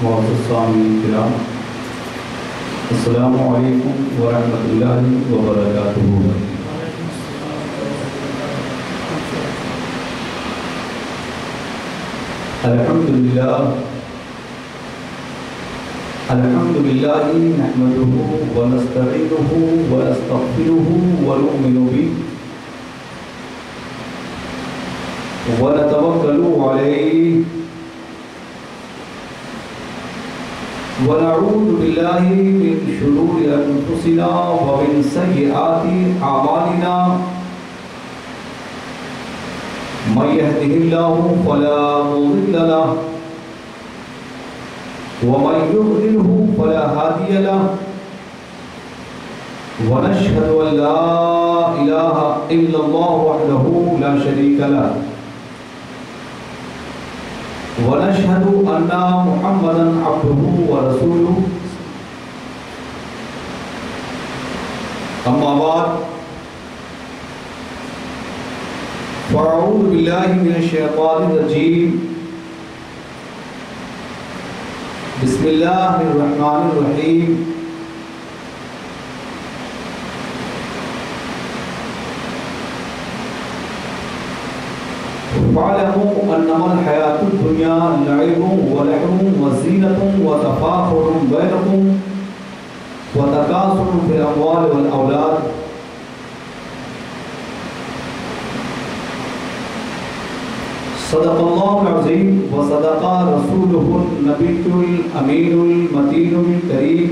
معزز سامعین کرام، السلام علیکم ورحمۃ اللہ وبرکاتہ۔ الحمد للہ نحمده ونستعینه ونستغفره ونؤمن به ونتوکل علیہ ونعوذ باللہ من شرور انفسنا ومن سیئات اعمالنا، من يهده الله فلا مضل له ومن يضلله فلا هادي له، ونشهد ان لا اله الا الله وحده لا شريك له، ونشهد ان محمدا عبده ورسوله، اما بعد فاعوذ باللہ من الشیطان الرجیم، بسم اللہ الرحمن الرحیم۔ فاعلموا انما الحیاة الدنیا لعب ولهو وزینة وتفاخر بینکم وتکاثر فی الاموال والاولاد، صدق اللہ العظیم وصدق رسولہ النبی الامین المتین الکریم،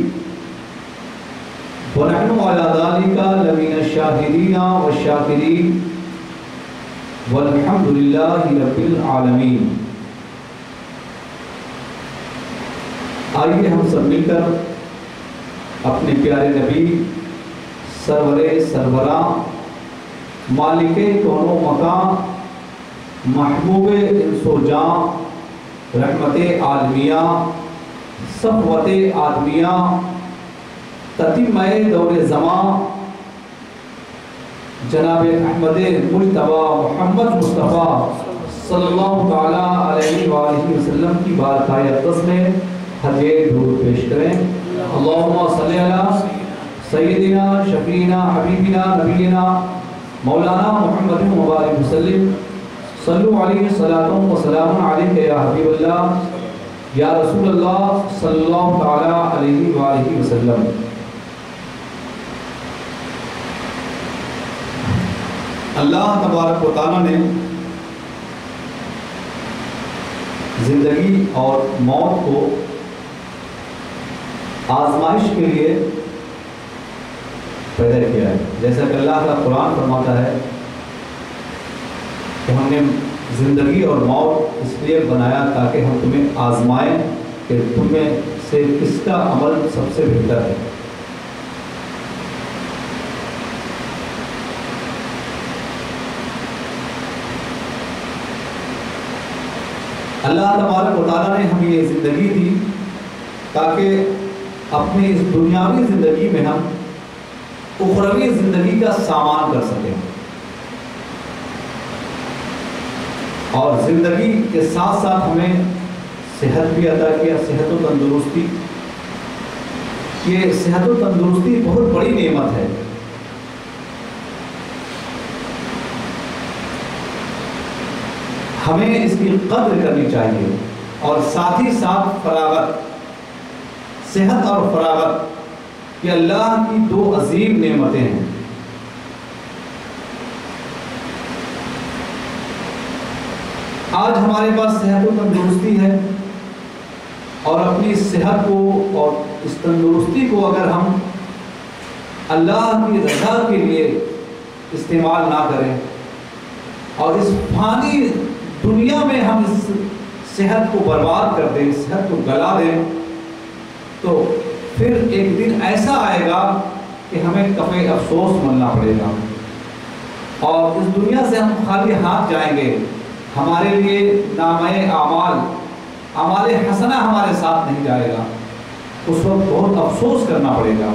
ونحن علی ذلک لمن الشاہدین والشاکرین، والحمد للہ رب العالمین۔ آئیے ہم سب مل کر اپنے پیارے نبی سرور سربراہ مالک کون و مکان محبوب انس و جاں رحمت عالمیہ صفوت آدمیہ تتمہ دور زمان جناب احمد مجتبی محمد مصطفیٰ صلی اللہ تعالیٰ علیہ وآلہ وسلم کی بارگاہ اقدس میں حجِ درود پیش کریں۔ اللہم صلی علی سیدنا شفیعنا حبیبنا نبینا مولانا محمد مبارک وسلم، صلو علیہ صلاۃ و سلام علیہ یا حبیب اللہ یا رسول اللہ صلی اللہ تعالیٰ علیہ وآلہ وسلم۔ اللہ تبارک و تعالیٰ نے زندگی اور موت کو آزمائش کے لیے پیدا کیا ہے، جیسا کہ اللہ کا قرآن فرماتا ہے کہ ہم نے زندگی اور موت اس لیے بنایا تاکہ ہم تمہیں آزمائیں کہ تمہیں سے کس کا عمل سب سے بہتر ہے۔ اللہ تبارک و تعالیٰ نے ہمیں یہ زندگی دی تاکہ اپنی اس دنیاوی زندگی میں ہم اخروی زندگی کا سامان کر سکیں، اور زندگی کے ساتھ ساتھ ہمیں صحت بھی عطا کیا، صحت و تندرستی۔ یہ صحت و تندرستی بہت بڑی نعمت ہے۔ ہمیں اس کی قدر کرنی چاہیے، اور ساتھ ہی ساتھ فراغت، صحت اور فراغت یہ اللہ کی دو عظیم نعمتیں ہیں۔ آج ہمارے پاس صحت و تندرستی ہے، اور اپنی صحت کو اور اس تندرستی کو اگر ہم اللہ کی رضا کے لیے استعمال نہ کریں اور اس فانی دنیا میں ہم اس صحت کو برباد کر دیں، صحت کو گلا دیں، تو پھر ایک دن ایسا آئے گا کہ ہمیں کفِ افسوس ملنا پڑے گا، اور اس دنیا سے ہم خالی ہاتھ جائیں گے۔ ہمارے لیے نامہ اعمال حسنہ ہمارے ساتھ نہیں جائے گا، اس وقت بہت افسوس کرنا پڑے گا۔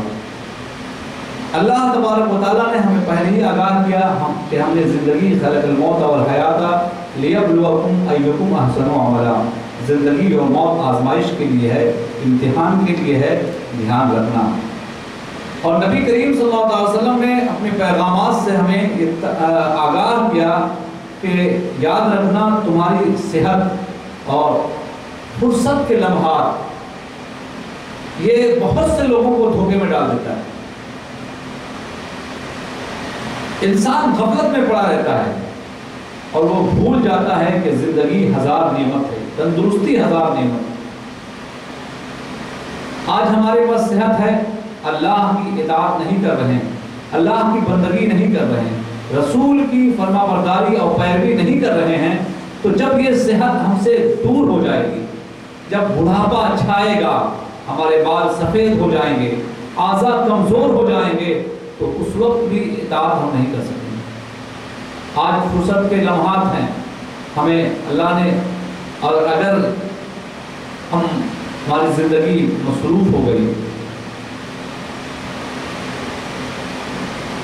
اللہ تبارک و تعالیٰ نے ہمیں پہلے ہی آگاہ کیا کہ ہم نے زندگی خلق الموت والحیات لیبلوکم ایکم احسن عملا، زندگی اور موت آزمائش کے لیے ہے، امتحان کے لیے ہے، دھیان رکھنا۔ اور نبی کریم صلی اللہ علیہ وسلم نے اپنے پیغامات سے ہمیں آگاہ کیا کہ یاد رکھنا تمہاری صحت اور فرصت کے لمحات یہ بہت سے لوگوں کو دھوکے میں ڈال دیتا ہے۔ انسان غفلت میں پڑا رہتا ہے اور وہ بھول جاتا ہے کہ زندگی ہزار نعمت ہے، تندرستی ہزار نعمت ہے۔ آج ہمارے پاس صحت ہے، اللہ کی اطاعت نہیں کر رہے ہیں، اللہ کی بندگی نہیں کر رہے ہیں، رسول کی فرما برداری اور پیروی نہیں کر رہے ہیں، تو جب یہ صحت ہم سے دور ہو جائے گی، جب بڑھاپا چھائے گا، ہمارے بال سفید ہو جائیں گے، اعضاء کمزور ہو جائیں گے، تو اس وقت بھی اطاعت ہم نہیں کر سکیں گے۔ آج فرصت کے لمحات ہیں، ہمیں اللہ نے، اور اگر ہماری زندگی مصروف ہو گئی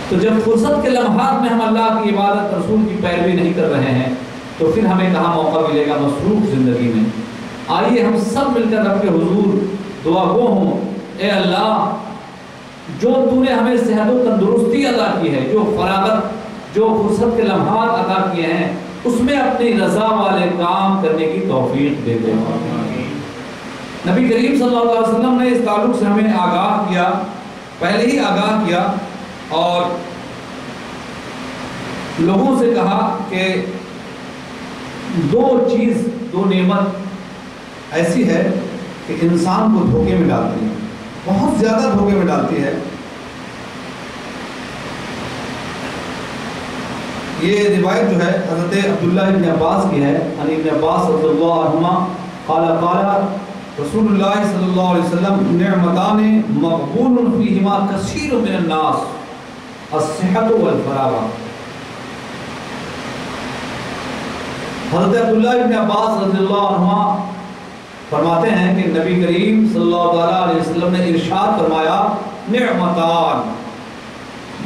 تو جب فرصت کے لمحات میں ہم اللہ کی عبادت، رسول کی پیروی نہیں کر رہے ہیں، تو پھر ہمیں کہاں موقع ملے گا مصروف زندگی میں۔ آئیے ہم سب مل کر رب کے حضور دعا گو ہوں، اے اللہ جو تو نے ہمیں صحت و تندرستی عطا کی ہے، جو فراغت، جو فرصت کے لمحات عطا کیے ہیں، اس میں اپنی رضا والے کام کرنے کی توفیق دے دے۔ نبی کریم صلی اللہ علیہ وسلم نے اس تعلق سے ہمیں آگاہ کیا، پہلے ہی آگاہ کیا، اور لوگوں سے کہا کہ دو نعمت ایسی ہے کہ انسان کو دھوکے میں ڈالتی ہے، بہت زیادہ دھوکے میں ڈالتی ہے۔ یہ روایت جو ہے حضرت عبداللہ ابن عباس کی ہے، ابن عباس رضی اللہ عنہما قال رسول اللہ صلی اللہ علیہ وسلم نعمتان مغبون فیہما کثیر من الناس الصحت والفراغ۔ حضرت عبداللہ ابن عباس رضی اللہ عنہ فرماتے ہیں کہ نبی کریم صلی اللہ علیہ وسلم نے ارشاد فرمایا نعمتان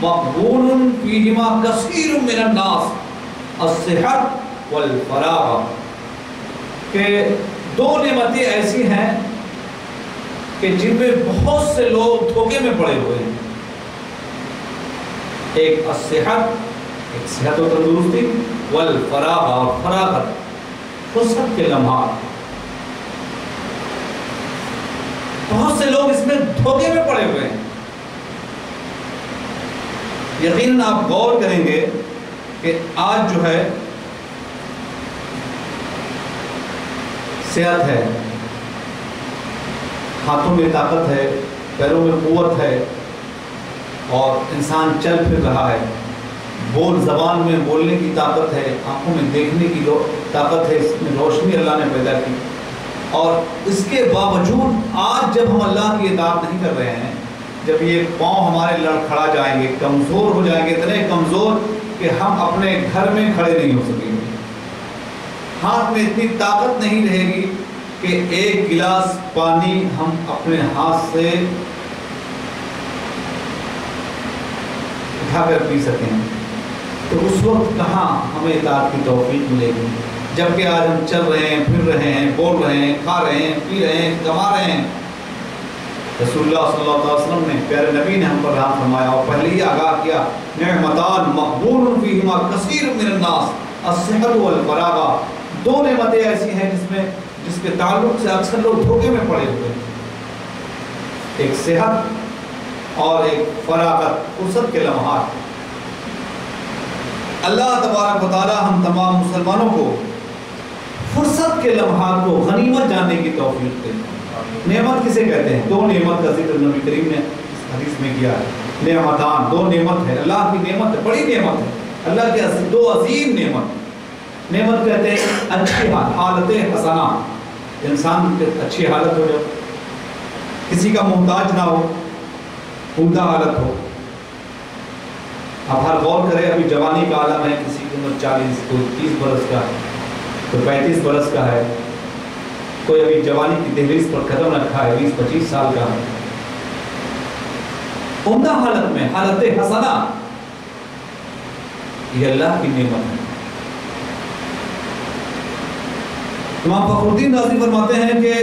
مغبون فیہما کثیر من الناس الصحت والفراغ، کہ دو نعمتیں ایسی ہیں کہ جن میں بہت سے لوگ دھوکے میں پڑے ہوئے ہیں، ایک الصحت، ایک صحت و تندرستی، والفراغ، اور فراغت، فرصت کے لمحات۔ بہت سے لوگ اس میں دھوکے میں پڑے ہوئے ہیں۔ یقیناً آپ غور کریں گے کہ آج جو ہے صحت ہے، ہاتھوں میں طاقت ہے، پیروں میں قوت ہے، اور انسان چل پھر رہا ہے، زبان میں بولنے کی طاقت ہے، آنکھوں میں دیکھنے کی طاقت ہے، اس میں روشنی اللہ نے پیدا کی، اور اس کے باوجود آج جب ہم اللہ کی اطاعت نہیں کر رہے ہیں، جب یہ پاؤں ہمارے لڑکھڑا جائیں گے، کمزور ہو جائیں گے، اتنے کمزور کہ ہم اپنے گھر میں کھڑے نہیں ہو سکیں گے، ہاتھ میں اتنی طاقت نہیں رہے گی کہ ایک گلاس پانی ہم اپنے ہاتھ سے اٹھا کر پی سکیں، تو اس وقت کہاں ہمیں اطاعت کی توفیق ملے گی؟ جبکہ آج ہم چل رہے ہیں، پھر رہے ہیں، بول رہے ہیں، کھا رہے ہیں، پی رہے ہیں، کما رہے ہیں۔ رسول اللہ صلی اللہ علیہ وسلم نے، پیارے نبی نے ہم پر رحم فرمایا اور پہلے ہی آگاہ کیا نعمتان مغبون فیہما کثیر من الناس الصحت والفراغ، دو نعمتیں ایسی ہیں جس کے تعلق سے اکثر لوگ دھوکے میں پڑے ہوئے ہیں، ایک صحت اور ایک فراغت، فرصت کے لمحات۔ اللہ تبارک و تعالی ہم تمام مسلمانوں کو فرصت کے لمحات کو غنیمت جاننے کی توفیق دے۔ نعمت کسے کہتے ہیں؟ دو نعمت کا ذکر نبی کریم نے اس حدیث میں کیا ہے، نعمتان، دو نعمت ہے، اللہ کی نعمت ہے، بڑی نعمت ہے، اللہ کے دو عظیم نعمت۔ نعمت کہتے ہیں اچھی حالت حسنہ، انسان کی اچھی حالت ہو جائے، کسی کا محتاج نہ ہو، عمدہ حالت ہو۔ آپ ہر غور کریں، ابھی جوانی کا عالم ہے، کسی کی عمر 40، کوئی 30 برس کا ہے، کوئی 35 برس کا ہے، کوئی ابھی جوانی کی دہلیز پر قدم رکھا ہے، 20-25 سال کا ہے، عمدہ حالت میں، حالت حسنہ، یہ اللہ کی نعمت ہے۔ امام فخر الدین رازی فرماتے ہیں کہ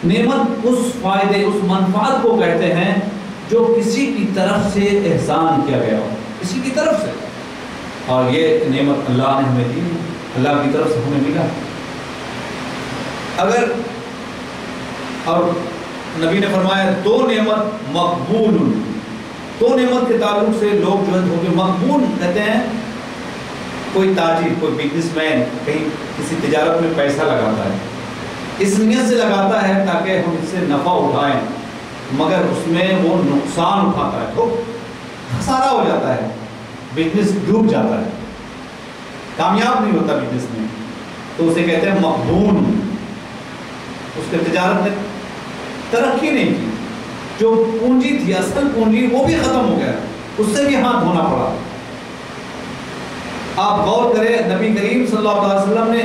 نعمت اس فائدے، اس منفعت کو کہتے ہیں جو کسی کی طرف سے احسان کیا گیا ہو، کسی کی طرف سے، اور یہ نعمت اللہ نے ہمیں دی، اللہ کی طرف سے ہمیں ملا۔ اگر اور نبی نے فرمایا دو نعمت مقبول، دو نعمت کے تعلق سے لوگ جو ہے کہ مقبول کہتے ہیں، کوئی تاجر، کوئی بزنس مین کہیں کسی تجارت میں پیسہ لگاتا ہے، اس نیت سے لگاتا ہے تاکہ ہم اس سے نفع اٹھائیں، مگر اس میں وہ نقصان اٹھاتا ہے تو خسارہ ہو جاتا ہے، بزنس ڈوب جاتا ہے، کامیاب نہیں ہوتا بزنس میں، تو اسے کہتے ہیں مقبول، اس کے تجارت نے ترقی نہیں کی، جو پونجی تھی، اصل پونجی وہ بھی ختم ہو گیا، اس سے بھی ہاتھ دھونا پڑا۔ آپ غور کریں، نبی کریم صلی اللہ علیہ وسلم نے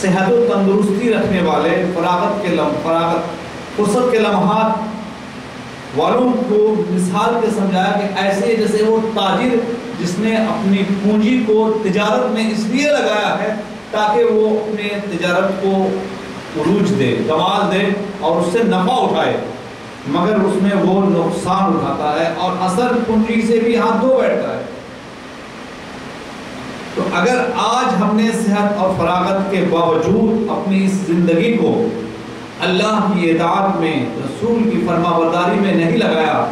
صحت و تندرستی رکھنے والے، فراغت فرصت کے لمحات والوں کو مثال کے سمجھایا کہ ایسے جیسے وہ تاجر جس نے اپنی پونجی کو تجارت میں اس لیے لگایا ہے تاکہ وہ اپنے تجارت کو عروج دے، کمال دے اور اس سے نفع اٹھائے، مگر اس میں وہ نقصان اٹھاتا ہے اور اصل پونجی سے بھی ہاتھ دھو بیٹھتا ہے۔ تو اگر آج ہم نے صحت اور فراغت کے باوجود اپنی اس زندگی کو اللہ کی اطاعت میں، رسول کی فرما برداری میں نہیں لگایا،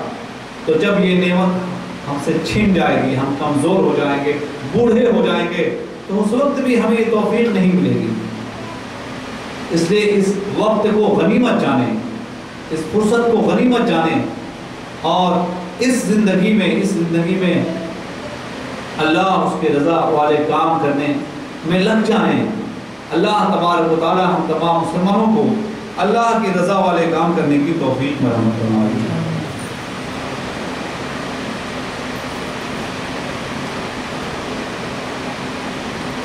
تو جب یہ نعمت ہم سے چھین جائے گی، ہم کمزور ہو جائیں گے، بوڑھے ہو جائیں گے، تو اس وقت بھی ہمیں یہ توفیق نہیں ملے گی۔ اس لیے اس وقت کو غنیمت جانیں، اس فرصت کو غنیمت جانیں، اور اس زندگی میں اللہ اس کے رضا والے کام کرنے میں لگ جائیں۔ اللہ تبارک و تعالی ہم تمام مسلمانوں کو اللہ کی رضا والے کام کرنے کی توفیق مرحمت فرمائے۔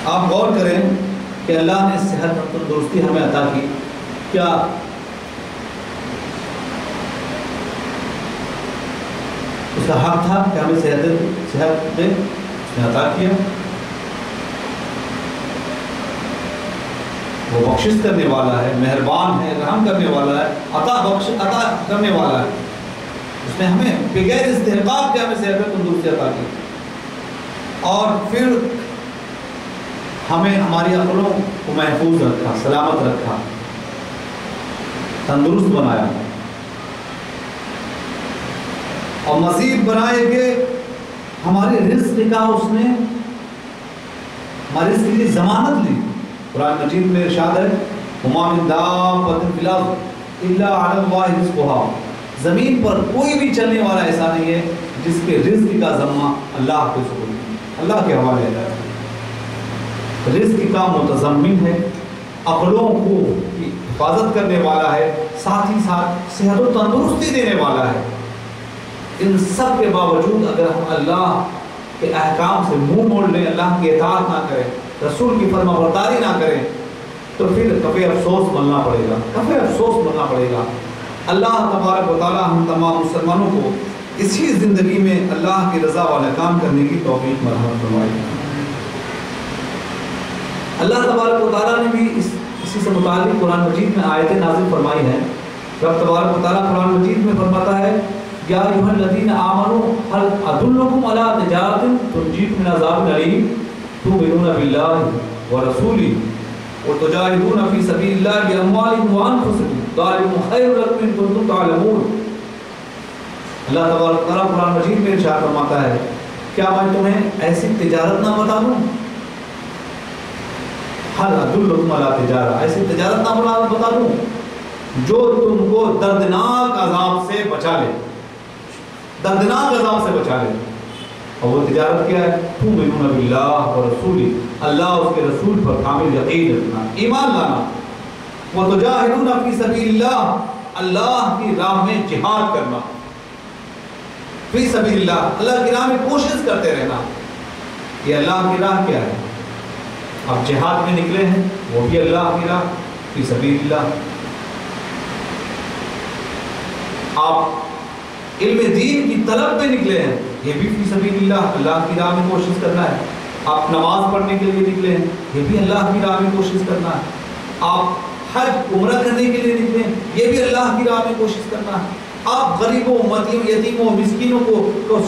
آپ غور کریں کہ اللہ نے صحت اور تندرستی ہمیں عطا کی، کیا اس کا حق تھا کہ ہمیں صحت دے؟ اس نے عطا کیا، وہ بخشش کرنے والا ہے، مہربان ہے، رحم کرنے والا ہے، عطا کرنے والا ہے۔ اس نے ہمیں بغیر استحقاق کے ہمیں صحت اور تندرستی عطا کی، اور پھر ہمیں ہماری عقلوں کو محفوظ رکھا، سلامت رکھا، تندرست بنایا، اور مزید بنائے کہ ہمارے رزق کا اس نے ہمارے رزق کی ضمانت لی۔ قرآن مجید میں ارشاد ہے وَمَا مِن دَابَّةٍ فِي الْأَرْضِ إِلَّا عَلَى اللَّهِ رِزْقُهَا، زمین پر کوئی بھی چلنے والا ایسا نہیں ہے جس کے رزق کا ذمہ اللہ کے سپرد، اللہ کے حوالے ہے۔ رزق کا متضمن ہے، عقلوں کو حفاظت کرنے والا ہے، ساتھ ہی ساتھ صحت و تندرستی دینے والا ہے۔ ان سب کے باوجود اگر ہم اللہ کے احکام سے منہ موڑ لیں، اللہ کی اطاعت نہ کریں، رسول کی فرما برداری نہ کریں، تو پھر کبھی افسوس ملنا پڑے گا۔ اللہ تبارک و تعالی ہم تمام مسلمانوں کو اسی زندگی میں اللہ کی رضا والا کام کرنے کی توفیق مرحمت فرمائے۔ اللہ تبارک و تعالیٰ نے بھی اسی سے متعلق قرآن مجید میں آیتیں نازل فرمائی ہیں۔ رب تبارک و تعالیٰ قرآن مجید میں فرماتا ہے یا ایھا الذین آمنوا هل ادلکم علی تجارۃ تنجیکم من عذاب علیم تؤمنون باللہ ورسولہ وتجاہدون فی سبیل اللہ باموالکم وانفسکم ذالکم خیر لکم ان کنتم تعلمون۔ اللہ تبارک و تعالیٰ قرآن مجید میں ارشاد فرماتا ہے کیا میں تمہیں ایسی تجارت نہ بتا دوں؟ حل ادلکم علی تجارہ، ایسی تجارت نہ بتا دوں جو تم کو دردناک عذاب سے بچا لے، دردناک عذاب سے بچا لے۔ اور وہ تجارت کیا ہے؟ تؤمنون باللہ ورسولہ، اللہ اس کے رسول پر کامل یقین رکھنا، ایمان لانا۔ وتجاہدون فی سبیل اللہ، اللہ کی راہ میں جہاد کرنا، فی سبیل اللہ، اللہ کی راہ میں کوشش کرتے رہنا۔ یہ اللہ کی راہ کیا ہے؟ آپ جہاد میں نکلے ہیں، وہ بھی اللہ کی راہ، فی سبیل اللہ۔ آپ علم دین کی طلب میں نکلے ہیں، یہ بھی فی سبیل اللہ، اللہ کی راہ میں کوشش کرنا ہے۔ آپ نماز پڑھنے کے لیے نکلے ہیں، یہ بھی اللہ کی راہ میں کوشش کرنا ہے. آپ حج عمرہ کرنے کے لیے نکلے ہیں، یہ بھی اللہ کی راہ میں کوشش کرنا ہے. آپ غریبوں، یتیموں، مسکینوں کو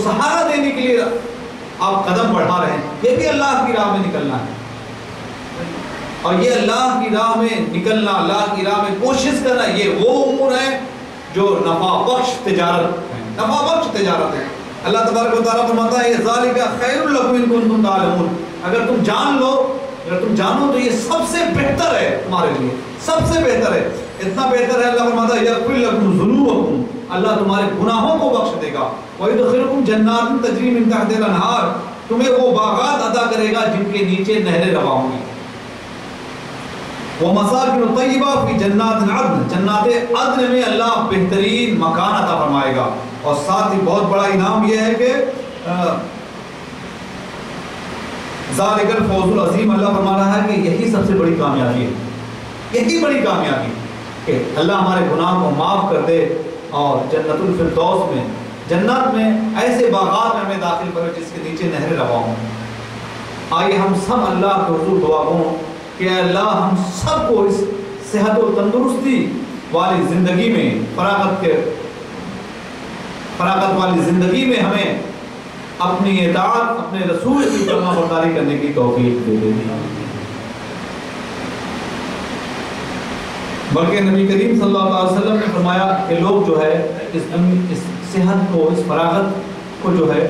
سہارا دینے کے لیے آپ قدم بڑھا رہے ہیں، یہ بھی اللہ کی راہ میں نکلنا ہے. اور یہ اللہ کی راہ میں نکلنا، اللہ کی راہ میں کوشش کرنا، یہ وہ امور ہیں جو نفع بخش تجارت ہے، نفع بخش تجارت ہے. اللہ تبارک و تعالیٰ فرماتا ہے ذالک خیر لکم ان کنتم تعلمون، اگر تم جان لو، اگر تم جانو تو یہ سب سے بہتر ہے تمہارے لیے، سب سے بہتر ہے. اتنا بہتر ہے، اللہ فرماتا ہے یغفر لکم ذنوبکم، اللہ تمہارے گناہوں کو بخش دے گا. ویدخلکم جنات تجری من تحتها الانہار، تمہیں وہ باغات عطا کرے گا جن کے نیچے نہریں رواں ہوں گی. وَمَسَاكِنُ طَيِّبَةٌ فِي جَنَّاتِ عَدْنٍ، جنات عدن میں اللہ بہترین مکان عطا فرمائے گا. اور ساتھ ہی بہت بڑا انعام یہ ہے کہ ذَلِكَ الْفَوْزُ الْعَظِيمُ، اللہ فرما رہا ہے کہ یہی سب سے بڑی کامیابی ہے، یہی بڑی کامیابی کہ اللہ ہمارے گناہ کو معاف کر دے اور جنت الفردوس میں، جنت میں ایسے باغات میں ہمیں داخل کرے جس کے نیچے نہریں رواں ہوں. آئیے ہم سب اللہ کے حضور دعا ہوں کہ اللہ ہم سب کو اس صحت و تندرستی والی زندگی میں، فراغت والی زندگی میں ہمیں اپنی اطاعت، اپنے رسول کی فرما برداری کرنے کی توفیق دے دے. بلکہ نبی کریم صلی اللہ علیہ وسلم نے فرمایا کہ لوگ جو ہے اس صحت کو، اس فراغت کو جو ہے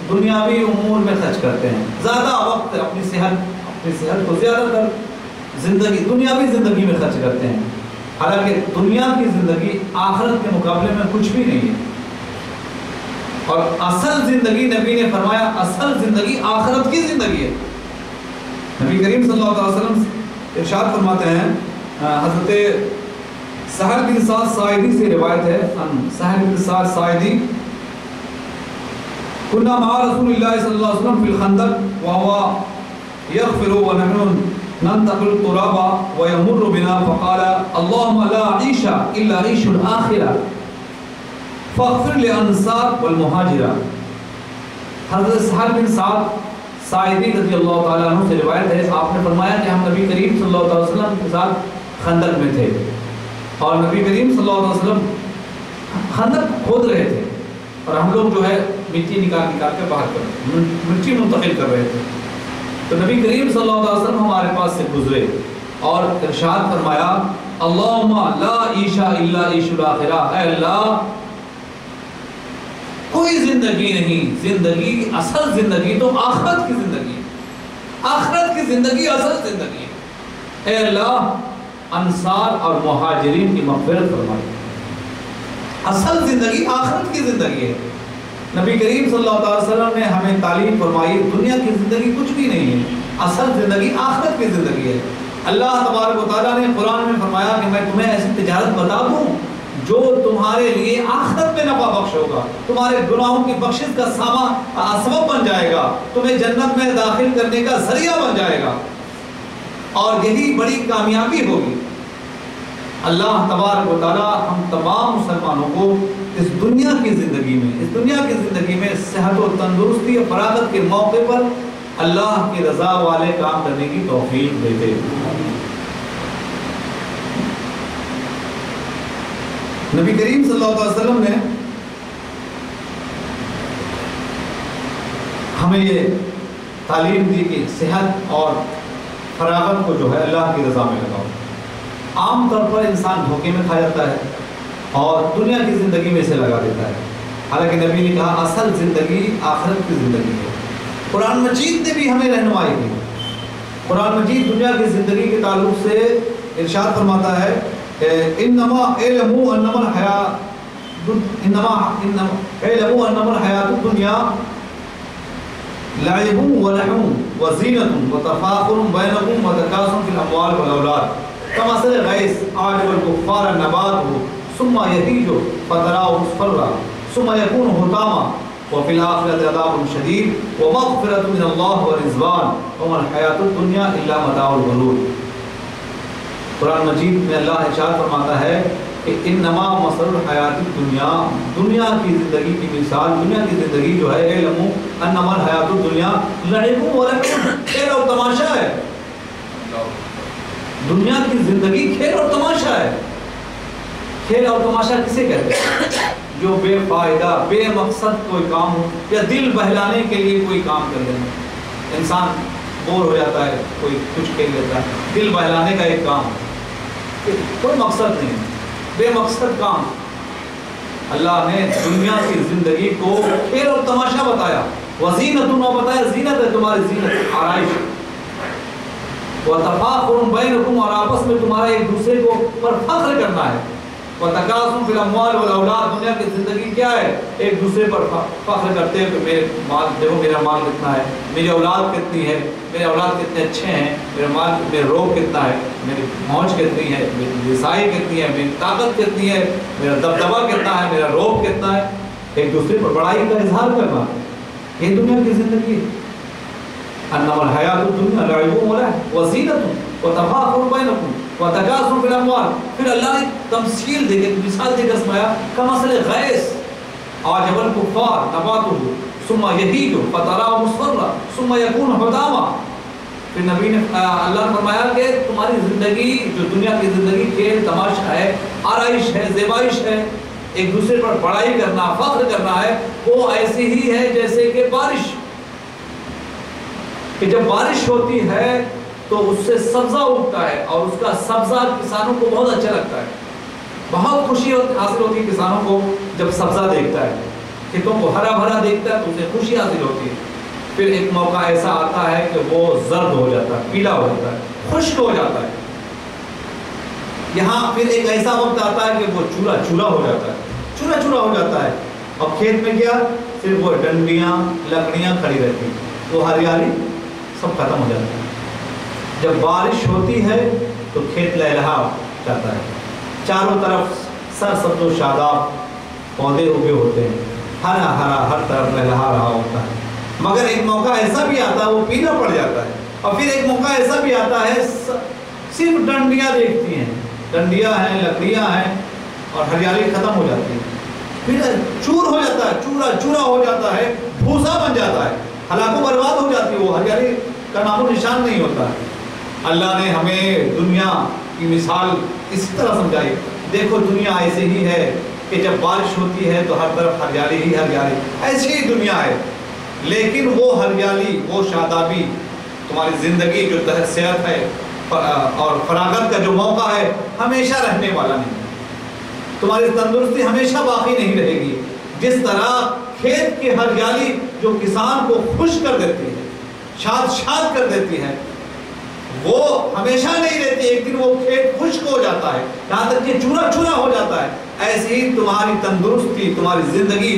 دنیاوی امور میں خرچ کرتے ہیں، زیادہ وقت اپنی صحت کو زیادہ تر دنیاوی زندگی میں خرچ کرتے ہیں. حالانکہ دنیا کی زندگی آخرت کے مقابلے میں کچھ بھی نہیں ہے. اور اصل زندگی، نبی نے فرمایا اصل زندگی آخرت کی زندگی ہے. نبی کریم صلی اللہ علیہ وسلم ارشاد فرماتے ہیں، حضرت سہل بن سعد ساعدی سے روایت ہے، سہل بن سعد ساعدی، كنا مع رسول الله صلى الله عليه وسلم في الخندق وهو يغفر ونحن ننتقل التراب ويمر بنا فقال اللهم لا عيش الا عيش الاخره فاغفر للانصار والمهاجرين. حضرت سہل بن سعد ساعدی رضی اللہ تعالیٰ عنہ سے روایت ہے، آپ نے فرمایا کہ ہم نبی کریم صلی اللہ علیہ وسلم کے ساتھ خندق میں تھے اور نبی کریم صلی اللہ علیہ وسلم خندق کھود رہے تھے اور ہم لوگ جو ہے مٹی نکال کے باہر کر رہے تھے، مٹی منتقل کر رہے تھے. تو نبی کریم صلی اللہ علیہ وسلم ہمارے پاس سے گزرے اور ارشاد فرمایا اللہم لا عیش الا عیش الاخرہ، اے اللہ کوئی زندگی نہیں، زندگی اصل زندگی تو آخرت کی زندگی ہے، آخرت کی زندگی اصل زندگی ہے. اے اللہ انصار اور مہاجرین کی مغفرت فرمائی، اصل زندگی آخرت کی زندگی ہے. نبی کریم صلی اللہ علیہ وسلم نے ہمیں تعلیم فرمائی دنیا کی زندگی کچھ بھی نہیں ہے، اصل زندگی آخرت کی زندگی ہے. اللہ تبارک و تعالیٰ نے قرآن میں فرمایا کہ میں تمہیں ایسی تجارت بتا دوں جو تمہارے لیے آخرت میں نفع بخش ہوگا، تمہارے گناہوں کی بخشش کا سبب بن جائے گا، تمہیں جنت میں داخل کرنے کا ذریعہ بن جائے گا، اور یہی بڑی کامیابی ہوگی. اللہ تبارک و تعالیٰ ہم تمام مسلمانوں کو اس دنیا کی زندگی میں صحت و تندرستی اور فراغت کے موقع پر اللہ کی رضا والے کام کرنے کی توفیق دے دے. نبی کریم صلی اللہ علیہ وسلم نے ہمیں یہ تعلیم دی کہ صحت اور فراغت کو جو ہے اللہ کی رضا میں لگاؤ. عام طور پر انسان دھوکے میں کھا جاتا ہے اور دنیا کی زندگی میں اسے لگا دیتا ہے، حالانکہ نبی نے کہا اصل زندگی آخرت کی زندگی ہے. قرآن مجید نے بھی ہمیں رہنمائی کی. قرآن مجید دنیا کی زندگی کے تعلق سے ارشاد فرماتا ہے انما اعلموا انما الحیات الدنیا لعب ولهو وزینة وتفاخر بینکم وتکاثر فی الاموال والاولاد کمثل غیث اعجب الکفار نباته ثم یہیج فتراه مصفرا ثم یکون حطاما وفی الآخرة عذاب شدید ومغفرة من اللہ ورضوان وما الحیات الدنیا الا متاع الغرور. قرآن مجید میں اللہ ارشاد فرماتا ہے کہ انما مثل الحیات الدنیا، دنیا کی زندگی کی مثال، دنیا کی زندگی جو ہے اعلموا انما الحیات الدنیا لعب و لہو، کھیل اور تماشا ہے. دنیا کی زندگی کھیل اور تماشا ہے. کھیل اور تماشا کسے کہتے ہیں؟ جو بے فائدہ بے مقصد کوئی کام ہو یا دل بہلانے کے لیے کوئی کام کر لینا. انسان بور ہو جاتا ہے، کوئی کچھ کھیل لیتا ہے، دل بہلانے کا ایک کام، کوئی مقصد نہیں، بے مقصد کام. اللہ نے دنیا کی زندگی کو کھیل اور تماشا بتایا. وزینت نو بتایا، زینت ہے تمہاری، زینت آرائش. وتفاخر بینکم، اور آپس میں تمہارا ایک دوسرے کو پر فخر کرنا ہے. وتکاثر فی الاموال والاولاد، دنیا کی زندگی کیا ہے؟ ایک دوسرے پر فخر کرتے ہیں کہ میرے مال دیکھو، میرا مال کتنا ہے، میری اولاد کتنی ہے، میرے اولاد کتنے اچھے ہیں، میرا مال، میرا روب کتنا ہے، میری موج کتنی ہے، میری رسائی کتنی ہے، میری طاقت کتنی ہے، میرا دبدبہ کتنا ہے، میرا روب کتنا ہے. ایک دوسرے پر بڑائی کا اظہار کرنا، یہ دنیا کی زندگی ہے. انما الحیات الدنیا لعب و لہو وزینت وتفاخر بینکم وتکاثر فی الاموال. پھر اللہ نے تمثیل دے کے مثال دے کر سمایا کمثل غیث اعجب الکفار نباتہ ثم یہیج فتراه مصفرا ثم یکون حطاما. پھر نبی نے اللہ نے فرمایا کہ تمہاری زندگی جو دنیا کی زندگی کھیل تماشا ہے، آرائش ہے، زیبائش ہے، ایک دوسرے پر بڑائی کرنا، فخر کرنا ہے، وہ ایسی ہی ہے جیسے کہ بارش، کہ جب بارش ہوتی ہے تو اس سے سبزہ اگتا ہے اور اس کا سبزہ کسانوں کو بہت اچھا لگتا ہے. بہت خوشی حاصل ہوتی ہے کسانوں کو جب سبزہ دیکھتا ہے، کھیتوں کو ہرا بھرا دیکھتا ہے تو اسے خوشی حاصل ہوتی ہے. پھر ایک موقع ایسا آتا ہے کہ وہ زرد ہو جاتا ہے، پیلا ہو جاتا ہے، خشک ہو جاتا ہے. یہاں پھر ایک ایسا وقت آتا ہے کہ وہ چورا چورا ہو جاتا ہے، چورا چورا ہو جاتا ہے. اب کھیت میں کیا، صرف وہ ڈنڈیاں لکڑیاں کھڑی رہتی ہیں، وہ ہریالی سب ختم ہو جاتا ہے. جب بارش ہوتی ہے تو کھیت لہلہا جاتا ہے، چاروں طرف سر سبز و شاداب پودے اگے ہوتے ہیں، ہرا ہرا ہر طرف لہلہا رہا ہوتا ہے. مگر ایک موقع ایسا بھی آتا ہے وہ پیلا پڑ جاتا ہے. اور پھر ایک موقع ایسا بھی آتا ہے صرف ڈنڈیاں دیکھتی ہیں، ڈنڈیاں ہیں، لکڑیاں ہیں اور ہریالی ختم ہو جاتی ہے. پھر چور ہو جاتا ہے، چورا چورا ہو جاتا ہے، بھوسا بن جاتا ہے، ہلاک و برباد ہو جاتی ہے، وہ ہریالی کا نام و نشان نہیں ہوتا ہے. اللہ نے ہمیں دنیا کی مثال اس طرح سمجھائی. دیکھو دنیا ایسے ہی ہے کہ جب بارش ہوتی ہے تو ہر طرف ہریالی ہی ہریالی، ایسی ہی دنیا ہے. لیکن وہ ہریالی، وہ شادابی، تمہاری زندگی جو صحت ہے اور فراغت کا جو موقع ہے ہمیشہ رہنے والا نہیں. تمہاری تندرستی ہمیشہ باقی نہیں رہے گی. جس طرح کھیت کی ہریالی جو کسان کو خوش کر دیتی ہے، شاد شاد کر دیتی ہے، وہ ہمیشہ نہیں رہتی، ایک دن وہ کھیت خشک ہو جاتا ہے، یہاں تک کہ چورا چورا ہو جاتا ہے. ایسے ہی تمہاری تندرستی، تمہاری زندگی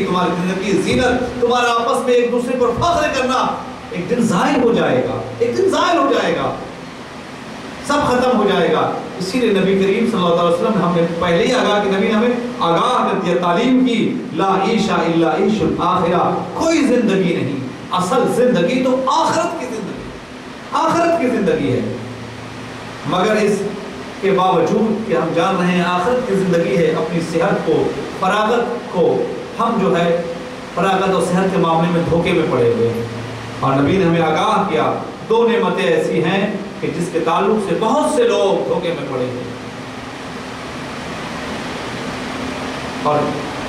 کی زینت، تمہارا آپس میں ایک دوسرے پر فخر کرنا ایک دن ظاہر ہو جائے گا، ایک دن ظاہر ہو جائے گا، سب ختم ہو جائے گا. اسی لیے نبی کریم صلی اللہ علیہ وسلم نے ہمیں پہلے ہی آگاہ کہ نبی نے ہمیں آگاہ کر دیا، تعلیم کی، لا عیش الا عیش الاخرہ، کوئی زندگی نہیں، اصل زندگی تو آخرت کی زندگی، آخرت کی زندگی ہے. مگر اس کے باوجود کہ ہم جان رہے ہیں آخرت کی زندگی ہے، اپنی صحت کو، فراغت کو ہم جو ہے فراغت اور صحت کے معاملے میں دھوکے میں پڑے ہوئے ہیں. اور نبی نے ہمیں آگاہ کیا دو نعمتیں ایسی ہیں کہ جس کے تعلق سے بہت سے لوگ دھوکے میں پڑے ہوئے ہیں اور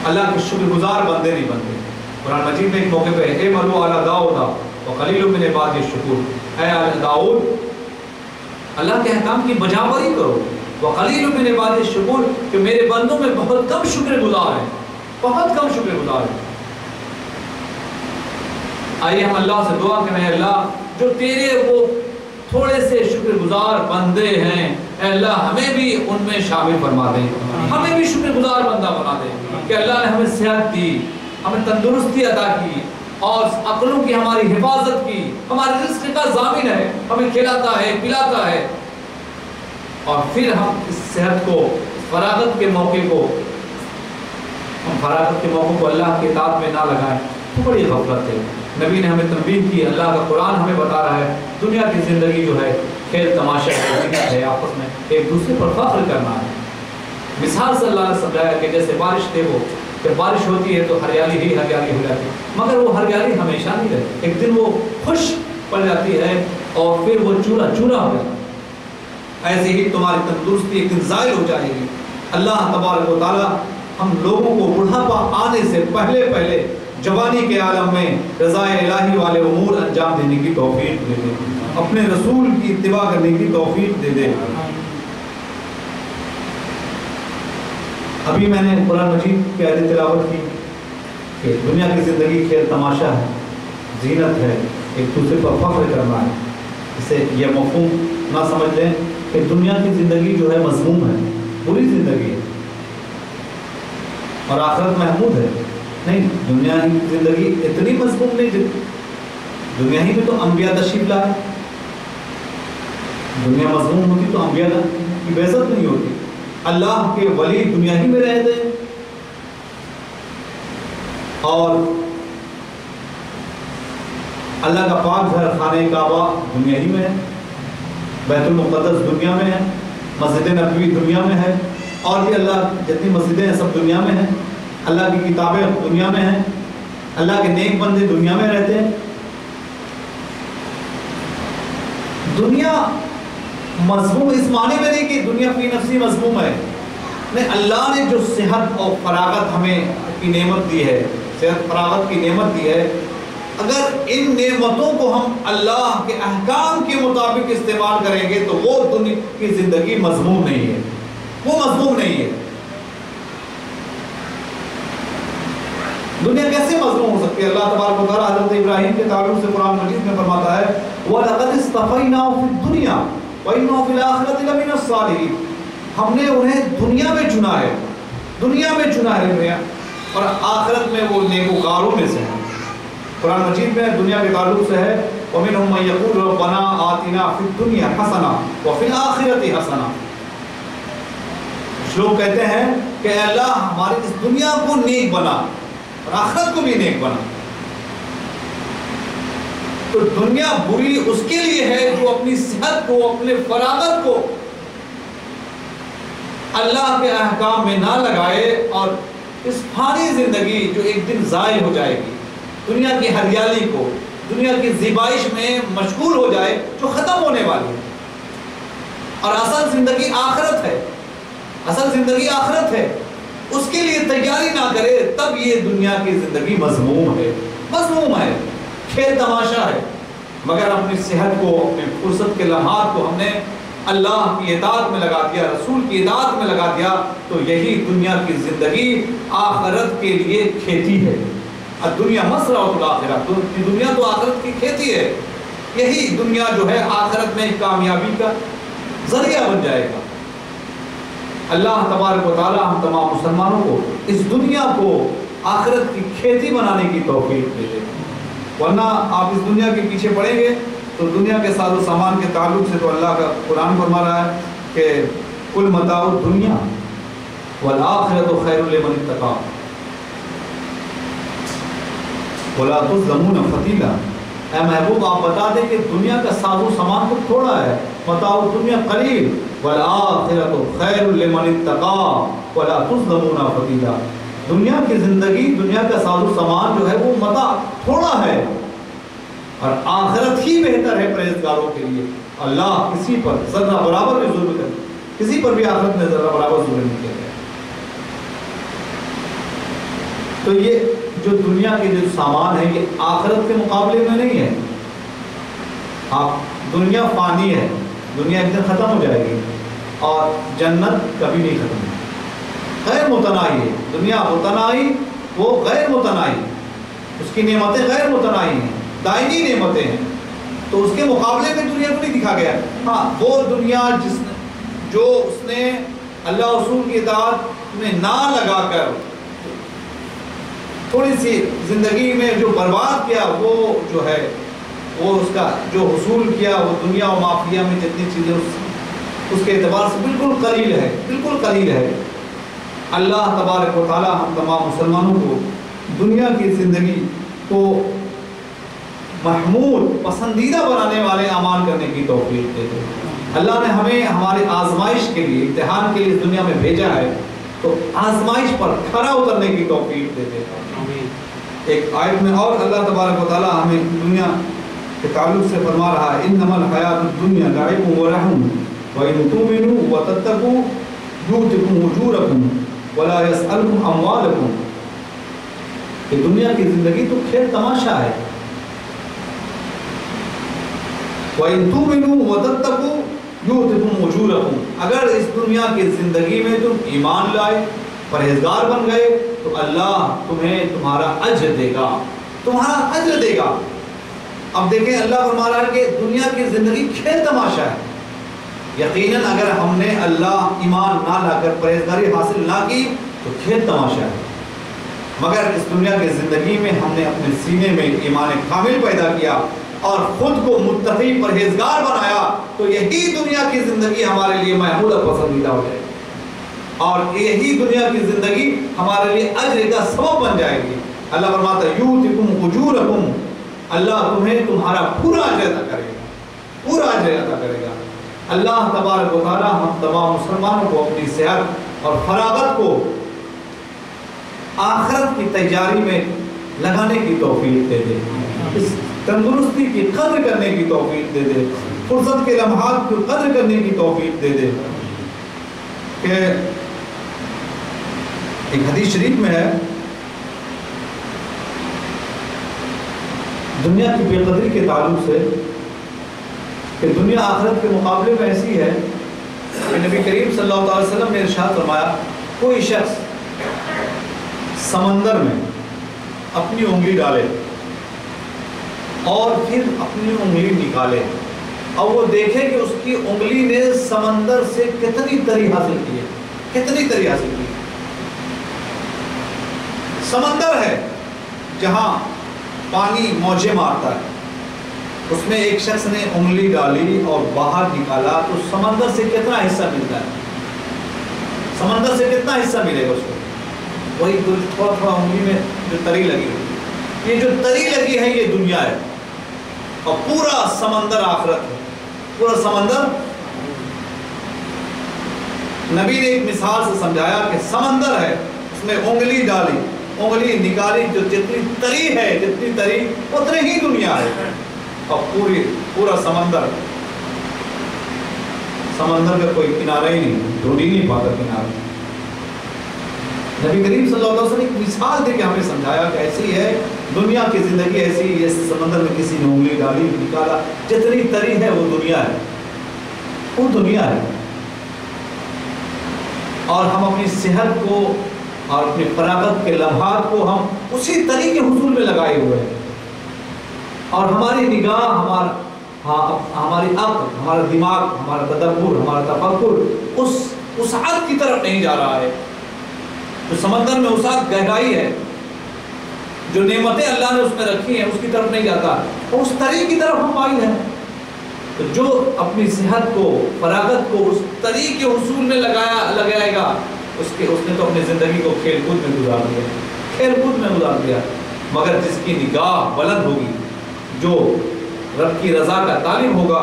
اللہ کے شکر گزار بندے نہیں بنتے. قرآن مجید میں ایک موقع پہ اے ملو علی داؤد وقلیل من عبادی الشکور، اے آل داؤد اللہ کے احکام کی بجاوری کرو، وقلیل من عبادی الشکور، کہ میرے بندوں میں بہت کم شکر گزار ہیں، بہت کم شکر گزار ہیں. آئیے ہم اللہ سے دعا کریں، اللہ جو تیرے وہ تھوڑے سے شکر گزار بندے ہیں، اے اللہ ہمیں بھی ان میں شامل فرما دیں، ہمیں بھی شکر گزار بندہ بنا دیں کہ اللہ نے ہمیں صحت دی، ہمیں تندرستی عطا کی اور عقلوں کی ہماری حفاظت کی، ہمارے رزق کا ضامن ہے، ہمیں کھلاتا ہے، پلاتا ہے. اور پھر ہم اس صحت کو، فراغت کے موقع کو، ہم فراغت کے موقع کو اللہ کی اطاعت میں نہ لگائیں تو بڑی غفلت ہے. نبی نے ہمیں تنبیہ کی، اللہ کا قرآن ہمیں بتا رہا ہے دنیا کی زندگی جو ہے کھیل تماشا ہے، آپس میں ایک دوسرے پر فخر کرنا ہے. مثال سے اللہ نے سمجھایا کہ جیسے بارش دیکھو، جب بارش ہوتی ہے تو ہریالی ہی ہریالی ہو جاتی ہے، مگر وہ ہریالی ہمیشہ نہیں رہتی، ایک دن وہ خشک پڑ جاتی ہے اور پھر وہ چورا چورا ہو جاتا ہے۔ ایسے ہی تمہاری تندرستی ایک دن زائل ہو جائے گی۔ اللہ تبارک و تعالیٰ ہم لوگوں کو بڑھاپا آنے سے پہلے پہلے جوانی کے عالم میں رضا الہی والے امور انجام دینے کی توفیق دے دے، اپنے رسول کی اتباع کرنے کی توفیق دے دے۔ ابھی میں نے قرآن مجید کی آیت تلاوت کی کہ دنیا کی زندگی کھیل تماشا ہے، زینت ہے، ایک دوسرے پر فخر کرنا ہے۔ اسے یہ مفہوم نہ سمجھ لیں کہ دنیا کی زندگی جو ہے مذموم ہے، بری زندگی ہے اور آخرت محمود ہے۔ نہیں، دنیا کی زندگی اتنی مضمون نہیں، دنیا ہی میں تو انبیاء تشریف لائے، دنیا مضمون ہوتی تو انبیاء کی بے عزت نہیں ہوتی، اللہ کے ولی دنیا ہی میں رہتے ہیں اور اللہ کا پاک گھر خانہ کعبہ دنیا ہی میں ہے، بیت المقدس دنیا میں ہے، مسجد نبوی دنیا میں ہے، اور بھی اللہ جتنی مسجدیں ہیں سب دنیا میں ہیں، اللہ کی کتابیں دنیا میں ہیں، اللہ کے نیک بندے دنیا میں رہتے ہیں۔ دنیا مضموم اس معنی میں نہیں کہ دنیا فی نفسی مضموم ہے، نہیں، اللہ نے جو صحت اور فراغت ہمیں کی نعمت دی ہے، صحت فراغت کی نعمت دی ہے، اگر ان نعمتوں کو ہم اللہ کے احکام کے مطابق استعمال کریں گے تو وہ دنیا کی زندگی مضموم نہیں ہے، وہ مضموم نہیں ہے۔ دنیا کیسے مضموم ہو سکتی ہے؟ اللہ تبارک و تعالیٰ حضرت ابراہیم کے تعلق سے قرآن مجید میں فرماتا ہے وَلَقَدِ اسْتَفَيْنَاهُ فِي الدُّنْيَا وَإِنَّهُ فِي الْآخِرَةِ لَمِنَ الصَّالِحِينَ، ہم نے انہیں دنیا میں چنا ہے، دنیا میں چنا ہے دنیا، اور آخرت میں وہ نیکوکاروں میں سے ہیں۔ قرآن مجید میں دنیا کے تعلق سے ہے وَمِنْهُمْ مَن يَقُولُ رَبَّنَا آتِنَا فِي الدُّنْيَا حَسَنَةً وَفِي الْآخِرَةِ حَسَنَةً، کچھ لوگ کہتے ہیں کہ اے اللہ ہماری اس دنیا کو نیک بنا اور آخرت کو بھی نیک بنا۔ تو دنیا بری اس کے لیے ہے جو اپنی صحت کو، اپنے فراغت کو اللہ کے احکام میں نہ لگائے اور اس فانی زندگی جو ایک دن ضائع ہو جائے گی، دنیا کی ہریالی کو، دنیا کی زیبائش میں مشغول ہو جائے جو ختم ہونے والی ہے، اور اصل زندگی آخرت ہے، اصل زندگی آخرت ہے، اس کے لیے تیاری نہ کرے تب یہ دنیا کی زندگی مذموم ہے، مذموم ہے، کھیل تماشا ہے۔ مگر اپنی صحت کو، اپنے فرصت کے لمحات کو ہم نے اللہ کی اطاعت میں لگا دیا، رسول کی اطاعت میں لگا دیا، تو یہی دنیا کی زندگی آخرت کے لیے کھیتی ہے۔ الدنیا مزرعۃ الآخرہ، دنیا تو آخرت کی کھیتی ہے، یہی دنیا جو ہے آخرت میں کامیابی کا ذریعہ بن جائے گا۔ اللہ تبارک و تعالی ہم تمام مسلمانوں کو اس دنیا کو آخرت کی کھیتی بنانے کی توفیق دے دے، ورنہ آپ اس دنیا کے پیچھے پڑیں گے تو دنیا کے ساز و سامان کے تعلق سے تو اللہ کا قرآن فرما رہا ہے کہ کل متاع الدنیا والآخرۃ خیر لمن اتقی ولا تظلمون فتیلا۔ اے محبوب آپ بتا دیں کہ دنیا کا ساز و سامان تو تھوڑا ہے، متاع الدنیا قلیل والآخرۃ خیر لمن اتقی ولا تظلمون فتیلا۔ دنیا کی زندگی، دنیا کا ساز و سامان جو ہے وہ متاع تھوڑا ہے، اور آخرت ہی بہتر ہے پرہیزگاروں کے لیے۔ اللہ کسی پر ذرہ برابر بھی ظلم کرے، کسی پر بھی آخرت میں ذرہ برابر ظلم نہیں کیا گیا۔ تو یہ جو دنیا کے جو سامان ہے یہ آخرت کے مقابلے میں نہیں ہے۔ آپ دنیا فانی ہے، دنیا ایک دن ختم ہو جائے گی، اور جنت کبھی نہیں ختم ہوگی، غیر متناہی ہے۔ دنیا متناہی، وہ غیر متناہی، اس کی نعمتیں غیر متناہی ہیں، دائمی نعمتیں ہیں، تو اس کے مقابلے میں دنیا کو نہیں دکھا گیا۔ ہاں، وہ دنیا جو اس نے اللہ رسول کی اطاعت میں نہ لگا کر تھوڑی سی زندگی میں جو برباد کیا، وہ جو ہے وہ اس کا جو حصول کیا وہ دنیا و مافیہ میں جتنی چیزیں اس کے اعتبار سے بالکل قلیل ہے، بالکل قلیل ہے۔ اللہ تبارک و تعالی ہم تمام مسلمانوں کو دنیا کی زندگی کو محمود، پسندیدہ بنانے والے اعمال کرنے کی توفیق دے دے۔ اللہ نے ہمیں ہماری آزمائش کے لیے، امتحان کے لیے اس دنیا میں بھیجا ہے، تو آزمائش پر کھڑا اترنے کی توفیق دے دے. ایک آیت میں اور اللہ تبارک و تعالیٰ ہمیں دنیا کے تعلق سے فرما رہا ہے انما الحیات الدنیا لعب و لہو وان تؤمنوا وتتقوا یؤتکم اجورکم ولا یسألکم اموالکم. کہ دنیا کی زندگی تو کھیل تماشا ہے. وان تؤمنوا وتتقوا یؤتکم اجورکم. اگر اس دنیا کی زندگی میں تم ایمان لائے پرہیزگار بن گئے تو اللہ تمہیں تمہارا اجر دے گا, تمہارا اجر دے گا. اب دیکھیں اللہ فرما رہا ہے کہ دنیا کی زندگی کھیل تماشا ہے. یقیناً اگر ہم نے اللہ ایمان نہ لا کر پرہیزگاری حاصل نہ کی تو کھیل تماشا ہے. مگر اس دنیا کی زندگی میں ہم نے اپنے سینے میں ایمان کامل پیدا کیا اور خود کو متقی پرہیزگار بنایا تو یہی دنیا کی زندگی ہمارے لیے محمود اور پسندیدہ ہو جائے گی, اور یہی دنیا کی زندگی ہمارے لیے اجر کا سبب بن جائے گی. اللہ فرماتا ہے یؤتکم اجورکم, اللہ تمہیں تمہارا پورا اجر عطا کرے گا, پورا اجر عطا کرے گا. اللہ تبارک و تعالی ہم تمام مسلمانوں کو اپنی صحت اور فراغت کو آخرت کی تیاری میں لگانے کی توفیق دے دے, اس تندرستی کی قدر کرنے کی توفیق دے دے, فرصت کے لمحات کی قدر کرنے کی توفیق دے دے. کہ ایک حدیث شریف میں ہے دنیا کی بے قدری کے تعلق سے کہ دنیا آخرت کے مقابلے میں ایسی ہے کہ نبی کریم صلی اللہ علیہ وسلم نے ارشاد فرمایا کوئی شخص سمندر میں اپنی انگلی ڈالے اور پھر اپنی انگلی نکالے اور وہ دیکھے کہ اس کی انگلی نے سمندر سے کتنی تری حاصل کی ہے, کتنی تری حاصل کی. سمندر ہے جہاں پانی موجیں مارتا ہے, اس میں ایک شخص نے انگلی ڈالی اور باہر نکالا تو سمندر سے کتنا حصہ ملتا ہے, سمندر سے کتنا حصہ ملے گا اس کو, وہی تھوڑا تھوڑا انگلی میں جو تری لگی ہوئی. یہ جو تری لگی ہے یہ دنیا ہے اور پورا سمندر آخرت ہے, پورا سمندر. نبی نے ایک مثال سے سمجھایا کہ سمندر ہے, اس میں انگلی ڈالی انگلی نکالی, جو جتنی تری ہے جتنی تری اتنی ہی دنیا ہے, اور پورا سمندر کا کوئی کنارہ ہی نہیں, ڈھونڈ ہی نہیں پاتا کنارہ. نبی کریم صلی اللہ علیہ وسلم ایک مثال دے کے ہمیں سمجھایا کہ ایسی ہے دنیا کی زندگی, ایسی اس سمندر میں کسی نے انگلی ڈالی نکالا, جتنی تری ہے وہ دنیا ہے, وہ دنیا ہے. اور ہم اپنی صحت کو اور اپنی فراغت کے لمحات کو ہم اسی تری کے حصول میں لگائے ہوئے ہیں, اور ہماری نگاہ ہماری عقل, ہمارا دماغ, ہمارا تدبر, ہمارا تفکر اس حد کی طرف نہیں جا رہا ہے. جو سمندر میں وسعت گہرائی ہے, جو نعمتیں اللہ نے اس میں رکھی ہیں اس کی طرف نہیں جاتا, اور اس تری کی طرف ہم مائل ہیں. تو جو اپنی صحت کو فراغت کو اس تری کے حصول میں لگائے گا اس نے تو اپنی زندگی کو کھیل کود میں گزار دیا, کھیل کود میں گزار دیا. مگر جس کی نگاہ بلند ہوگی, جو رب کی رضا کا طالب ہوگا,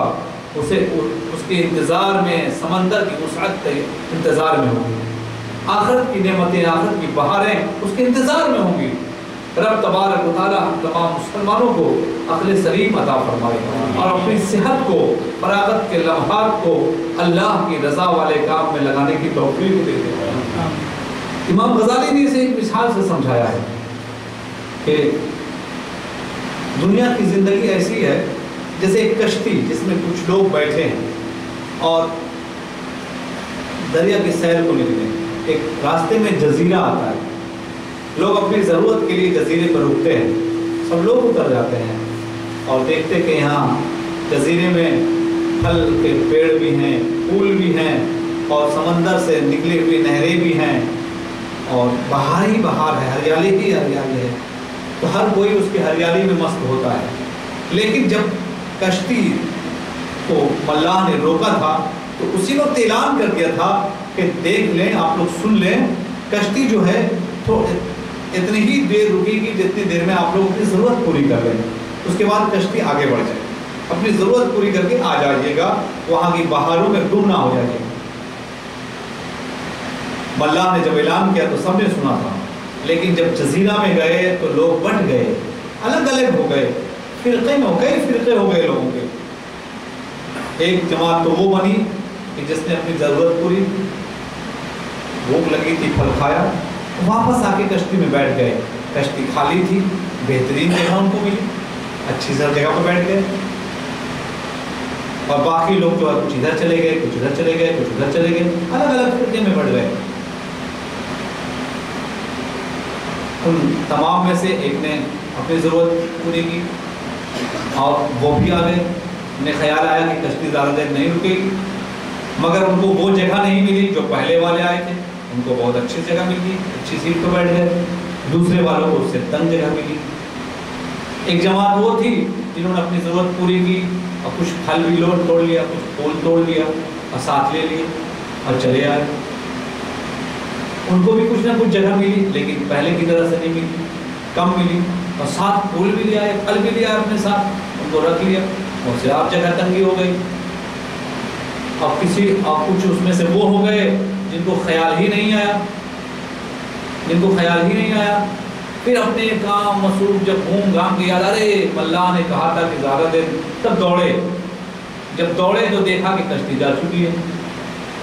اسے اس کے انتظار میں سمندر کی وسعت کے انتظار میں ہوگی, آخرت کی نعمتیں, آخرت کی بہاریں اس کے انتظار میں ہوں گی. رب تبارک و تعالی ہم تمام مسلمانوں کو عقل سلیم عطا فرمائے اور اپنی صحت کو, فراغت کے لمحات کو اللہ کی رضا والے کام میں لگانے کی توفیق دے دے. امام غزالی نے اسے ایک مثال سے سمجھایا ہے کہ دنیا کی زندگی ایسی ہے جیسے ایک کشتی جس میں کچھ لوگ بیٹھے ہیں اور دریا کی سیر کو نکلے. ایک راستے میں جزیرہ آتا ہے, لوگ اپنی ضرورت کے لیے جزیرے پر رکتے ہیں, سب لوگ اتر جاتے ہیں اور دیکھتے کہ یہاں جزیرے میں پھل کے پیڑ بھی ہیں, پھول بھی ہیں, اور سمندر سے نکلی ہوئی نہریں بھی ہیں, اور بہار ہی بہار ہے, ہریالی ہی ہریالی ہے. تو ہر کوئی اس کی ہریالی میں مست ہوتا ہے. لیکن جب کشتی کو ملاح نے روکا تھا تو اسی وقت اعلان کر دیا تھا کہ دیکھ لیں, آپ لوگ سن لیں, کشتی جو ہے اتنی ہی دیر رکے گی جتنی دیر میں آپ لوگ اپنی ضرورت پوری کر لیں, اس کے بعد کشتی آگے بڑھ جائے, اپنی ضرورت پوری کر کے آ جائیے گا, وہاں کی بہاروں میں گم نہ ہو جائیے گا. اللہ نے جب اعلان کیا تو سب نے سنا تھا، لیکن جب جزیرہ میں گئے تو لوگ بٹ گئے، الگ الگ ہو گئے، فرقے میں کئی فرقے ہو گئے لوگوں کے۔ ایک جماعت تو وہ بنی کہ جس نے اپنی ضرورت پوری، بھوک لگی تھی پھل کھایا، واپس آ کے کشتی میں بیٹھ گئے، کشتی خالی تھی، بہترین جگہ ان کو ملی، اچھی سر جگہ پہ بیٹھ گئے، اور باقی لوگ جو ہے کچھ ادھر چلے گئے، کچھ ادھر چلے گئے، کچھ ادھر چلے گئے، الگ الگ فرقے میں بڑھ گئے۔ ان تمام میں سے ایک نے اپنی ضرورت پوری کی اور وہ بھی آ گئے، انہیں خیال آیا کہ کشتی زیادہ دیر نہیں رکے گی، مگر ان کو وہ جگہ نہیں ملی جو پہلے والے آئے تھے، ان کو بہت اچھی جگہ مل گئی، اچھی سیٹ پہ بیٹھ گئے، دوسرے والوں کو اس سے تنگ جگہ ملی۔ ایک جماعت وہ تھی جنہوں نے اپنی ضرورت پوری کی اور کچھ پھل بھی توڑ لیا، کچھ پھول توڑ لیا اور ساتھ لے لیے اور چلے آئے، ان کو بھی کچھ نہ کچھ جگہ ملی، لیکن پہلے کی طرح سے نہیں ملی، کم ملی، اور ساتھ پھول بھی لے آئے، پھل بھی لے آئے اپنے ساتھ، ان کو رکھ لیا، اور سے آپ جگہ تنگی ہو گئی۔ اب کچھ اس میں سے وہ ہو گئے جن کو خیال ہی نہیں آیا، پھر اپنے کام مصروف جب گھوم گھام کے یاد، ارے اللہ نے کہا تھا کہ زیادہ دیر، تب دوڑے، جب دوڑے تو دیکھا کہ کشتی جا چکی ہے،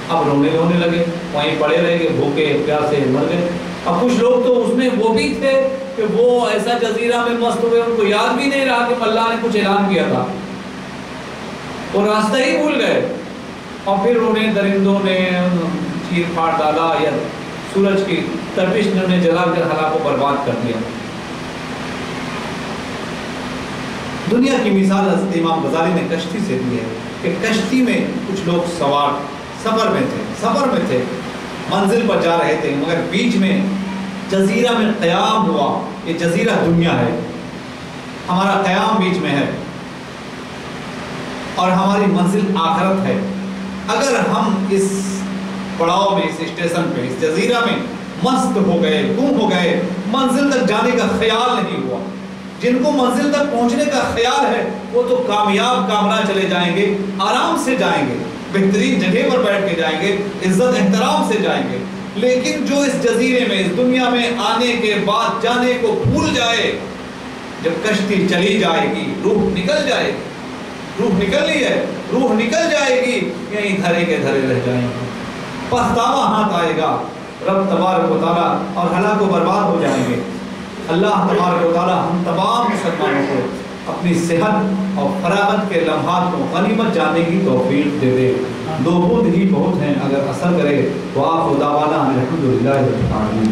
اب رونے لگے، وہیں پڑے رہ گئے، بھوکے پیاسے مر گئے۔ اب کچھ لوگ تو اس میں وہ بھی تھے کہ وہ ایسا جزیرہ میں مست ہوئے، ان کو یاد بھی نہیں رہا کہ اللہ نے کچھ اعلان کیا تھا، وہ راستہ ہی بھول گئے، اور پھر انہیں درندوں نے چیر پھاڑ ڈالا یا سورج کی تپش نے انہیں جلا کر ہلاک کو برباد کر دیا۔ دنیا کی مثال حضرت امام غزالی نے کشتی سے دی ہے کہ کشتی میں کچھ لوگ سوار سفر میں تھے، منزل پر جا رہے تھے، مگر بیچ میں جزیرہ میں قیام ہوا۔ یہ جزیرہ دنیا ہے، ہمارا قیام بیچ میں ہے اور ہماری منزل آخرت ہے۔ اگر ہم اس پڑاؤ میں، اس اسٹیشن پہ، اس جزیرہ میں مست ہو گئے، گم ہو گئے، منزل تک جانے کا خیال نہیں ہوا، جن کو منزل تک پہنچنے کا خیال ہے وہ تو کامیاب کامران چلے جائیں گے، آرام سے جائیں گے، بہترین جگہ پر بیٹھ کے جائیں گے، عزت احترام سے جائیں گے۔ لیکن جو اس جزیرے میں، اس دنیا میں آنے کے بعد جانے کو بھول جائے، جب کشتی چلی جائے گی، روح نکل جائے گی، روح نکل لی ہے، روح نکل جائے گی، یہیں دھرے کے دھرے رہ جائیں گے، پچھتاوا ہاتھ آئے گا، رب تبارک و تعالیٰ اور ہلاک و برباد ہو جائیں گے۔ اللہ تبارک و تعالیٰ ہم تمام مسلمانوں کو اپنی صحت اور فراغت کے لمحات کو غنیمت جاننے کی توفیق دے دے۔ دو بوند ہی بہت ہیں، اگر اثر کرے تو آپ دعوانا الحمدللہ رب العالمین۔